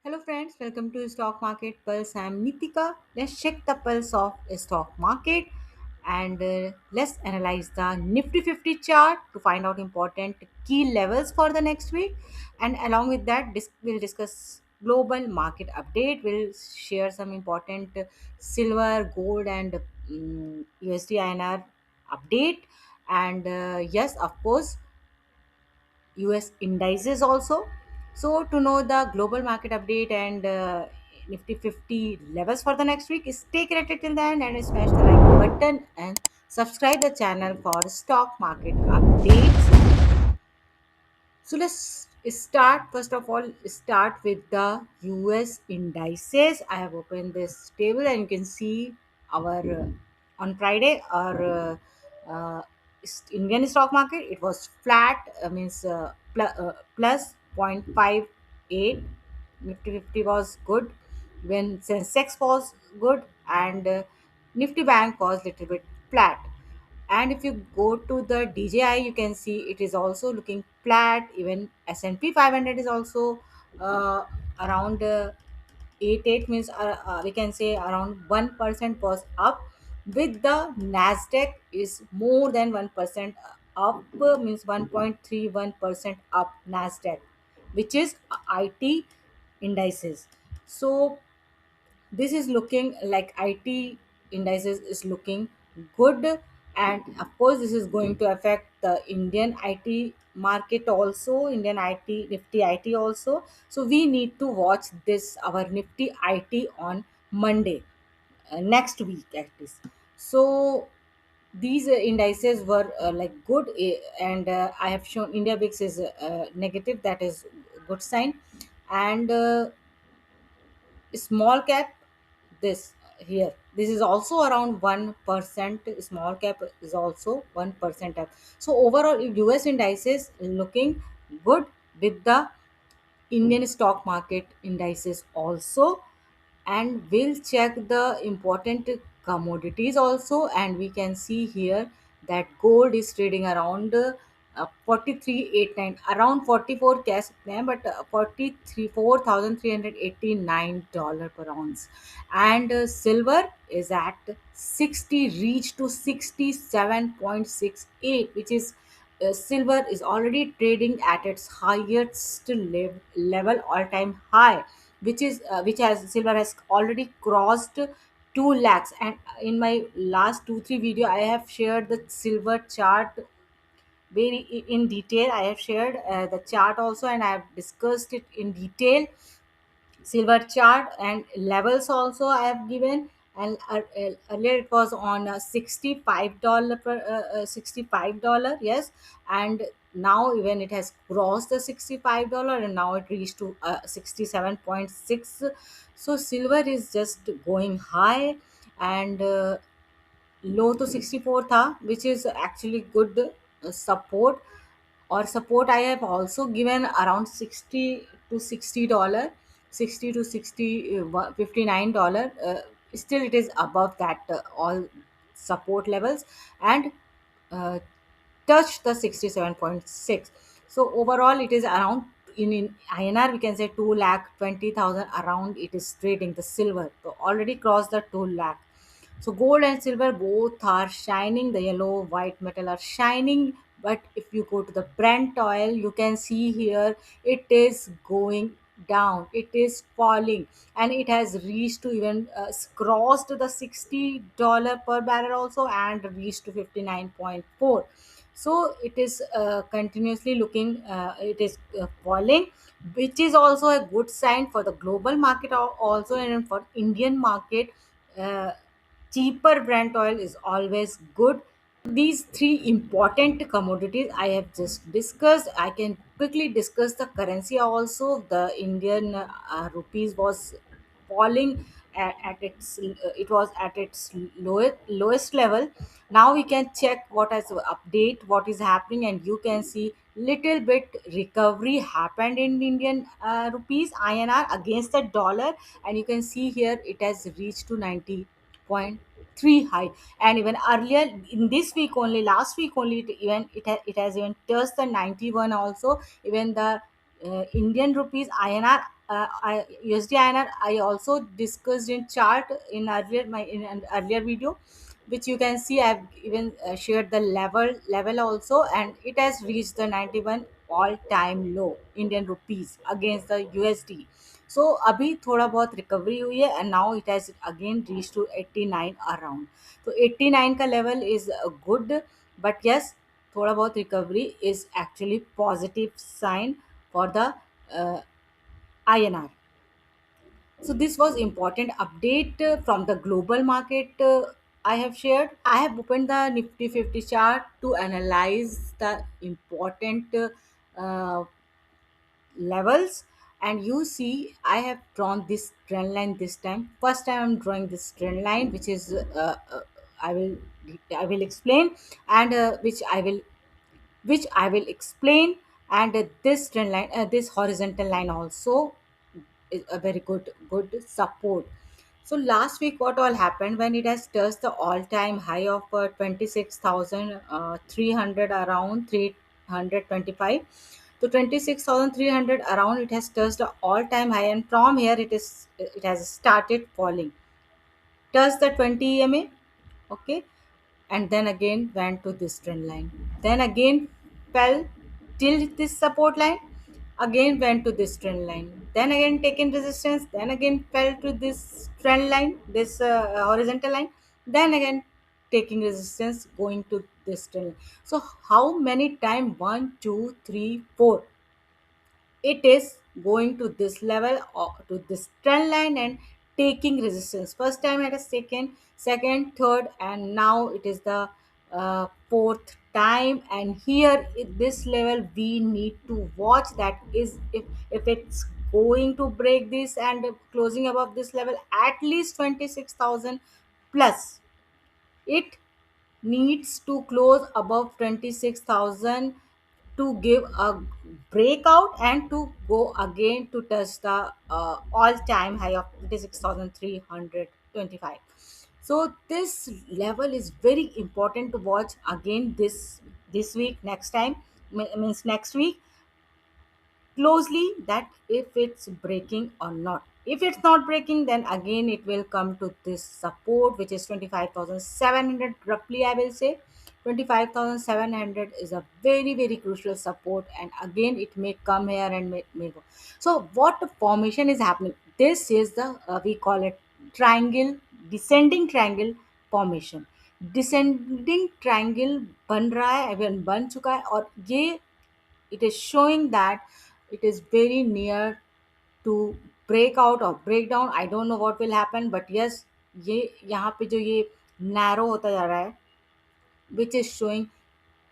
Hello friends, welcome to Stock Market Pulse. I'm Nitika. Let's check the pulse of stock market and let's analyze the Nifty 50 chart to find out important key levels for the next week. And along with that, we'll discuss global market update. We'll share some important silver, gold, and USD INR update. And yes, of course, US indices also. So to know the global market update and Nifty 50 levels for the next week, stay connected till the end and smash the like button and subscribe the channel for stock market updates. So let's start. First of all, start with the US indices. I have opened this table and you can see our on Friday our Indian stock market. It was flat, means plus 0.58. Nifty 50 was good when Sensex was good and Nifty Bank was little bit flat. And if you go to the DJI, you can see it is also looking flat. Even S&P 500 is also around 8 means we can say around 1% was up. With the Nasdaq is more than 1% up, means 1.31% up Nasdaq, which is IT indices. So this is looking like IT indices is looking good, and of course this is going to affect the Indian IT market also, Indian IT Nifty IT also. So we need to watch this our Nifty IT on Monday, next week at least. So these indices were like good, and I have shown India VIX is negative, that is good sign. And small cap, this here, this is also around 1%. Small cap is also 1% up. So overall US indices looking good, with the Indian stock market indices also. And we'll check the important commodities also, and we can see here that gold is trading around 4389, around 44 cash plan, but 43 $4,389 per ounce. And silver is at 60, reached to 67.68, which is silver is already trading at its highest level, all time high, which is which has silver has already crossed 2 lakhs. And in my last 2 3 video I have shared the silver chart very in detail. I have shared the chart also, and I have discussed it in detail, silver chart and levels also I have given. And earlier it was on $65 per $65, yes. And now even it has crossed the $65, and now it reached to 67.6. So silver is just going high, and low to 64 tha, which is actually good support. Or support I have also given around 60 to $60, 60 to 60 $59. Still it is above that all support levels, and uh, touch the 67.6. So overall it is around, in INR we can say 2,20,000 around it is trading the silver. So already crossed the 2 lakh. So gold and silver both are shining. The yellow white metal are shining. But if you go to the Brent oil, you can see here it is going down. It is falling, and it has reached to even crossed the $60 per barrel also, and reached to 59.4. So it is continuously looking. It is falling, which is also a good sign for the global market also, and for Indian market. Uh, Cheaper Brent oil is always good. These three important commodities I have just discussed. I can quickly discuss the currency also. The Indian rupees was falling at its it was at its lowest level. Now we can check what has update, what is happening, and you can see little bit recovery happened in Indian rupees INR against the dollar. And you can see here it has reached to 90.3 high. And even earlier in this week only, last week only, it has even touched the 91 also. Even the Indian rupees INR USD INR I also discussed in chart in an earlier video, which you can see I've even shared the level also, and it has reached the 91 all time low Indian rupees against the USD. So अभी थोड़ा बहुत recovery हुई है, and now it has again reached to 89 around. तो 89 का level is good, but yes, थोड़ा बहुत recovery is actually positive sign for the uh, INR. So this was important update from the global market. I have shared. I have opened the Nifty 50 chart to analyze the important uh, levels, and you see I have drawn this trend line this time. First time I'm drawing this trend line, which is I will I will explain, and which I will explain, and this trend line, this horizontal line also is a very good support. So last week, what all happened when it has touched the all-time high of 26,300 around 325. So 26,300 around it has touched the all-time high, and from here it has started falling. Touched the 20 EMA, okay, and then again went to this trend line, then again fell till this support line, again went to this trend line, then again taken resistance, then again fell to this trend line, this horizontal line, then again taking resistance, going to this trend line. So how many time? One, two, three, four, it is going to this level or to this trend line and taking resistance. First time it has taken, second, third, and now it is the fourth time. And here at this level we need to watch that is if it's going to break this and closing above this level at least 26,000 plus, it needs to close above 26,000 to give a breakout and to go again to touch the all-time high of 26,325. So this level is very important to watch again this week, next time, means next week, closely, that if it's breaking or not. If it's not breaking, then again it will come to this support, which is 25,700 roughly, I will say. 25,700 is a very crucial support, and again it may come here and may go. So what formation is happening? This is the we call it triangle, descending triangle formation. Descending triangle बन रहा है, अभी बन चुका है, और ये it is showing that it is very near to break out or break down. I don't know what will happen, but yes, ये यहाँ पे जो ये narrow होता जा रहा है, which is showing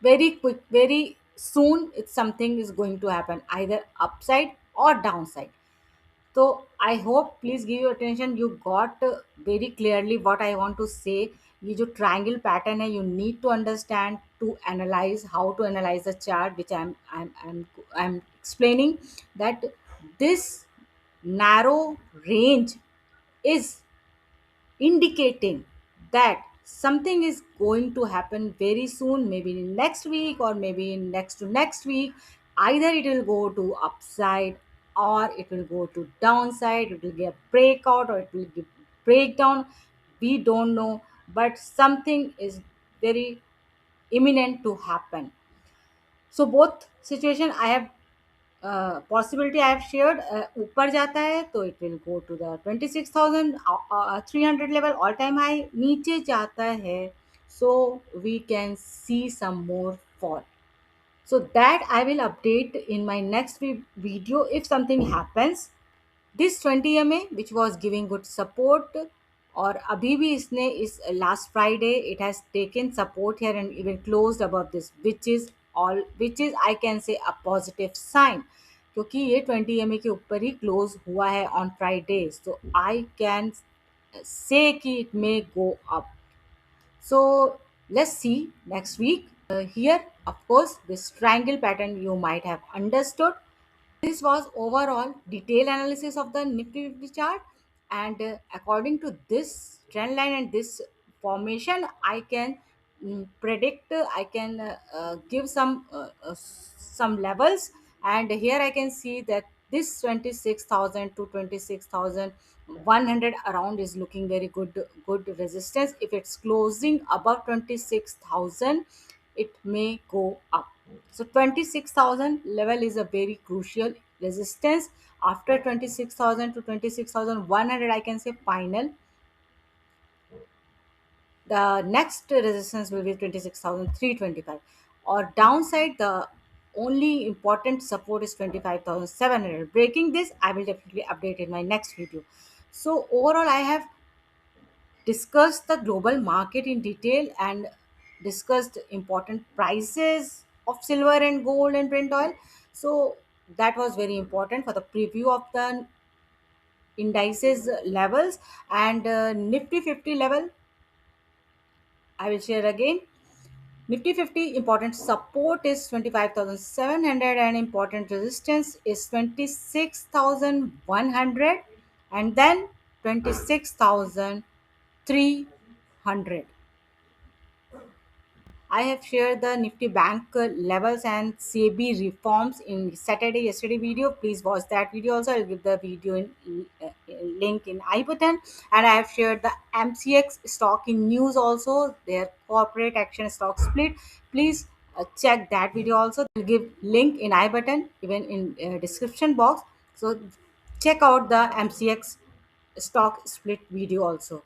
very quick, very soon, it's something is going to happen either upside or downside. So I hope, please give your attention, you got very clearly what I want to say. ये जो triangle pattern है, you need to understand to analyze how to analyze the chart, which I'm explaining, that this narrow range is indicating that something is going to happen very soon, maybe in next week or maybe in next to next week. Either it will go to upside or it will go to downside, it will get breakout or it will give breakdown, we don't know, but something is very imminent to happen. So both situation I have possibility I have shared, ऊपर जाता है तो it will go to the 26,300 level all time high, नीचे जाता है so we can see some more fall. So that I will update in my next video if something happens. This 20 ma which was giving good support, और अभी भी इसने इस last Friday it has taken support here and even closed above this, which is I can से a positive sign, क्योंकि ये 20 M के ऊपर ही क्लोज हुआ है on Friday. So I can say कि it may go up. So let's see next week. Here, of course, this triangle pattern you might have understood. This was overall detailed analysis of the Nifty 50 chart, and according to this trend line and this formation, I can predict. I can give some levels, and here I can see that This 26,000 to 26,100 around is looking very good resistance. If it's closing above 26,000, it may go up. So 26,000 level is a very crucial resistance. After 26,000 to 26,100, I can say final. The next resistance will be 26,325. Or downside, the only important support is 25,700. Breaking this, I will definitely update in my next video. So overall, I have discussed the global market in detail and discussed important prices of silver and gold and Brent oil. So that was very important for the preview of the indices levels. And Nifty 50 level, I will share again. Nifty 50 important support is 25,700 and important resistance is 26,100 and then 26,300. I have shared the Nifty Bank levels and SEBI reforms in yesterday video. Please watch that video also. I'll give the video link in I button. And I have shared the MCX stock in news also, their corporate action stock split. Please check that video also. I'll give link in I button, even in description box. So check out the MCX stock split video also.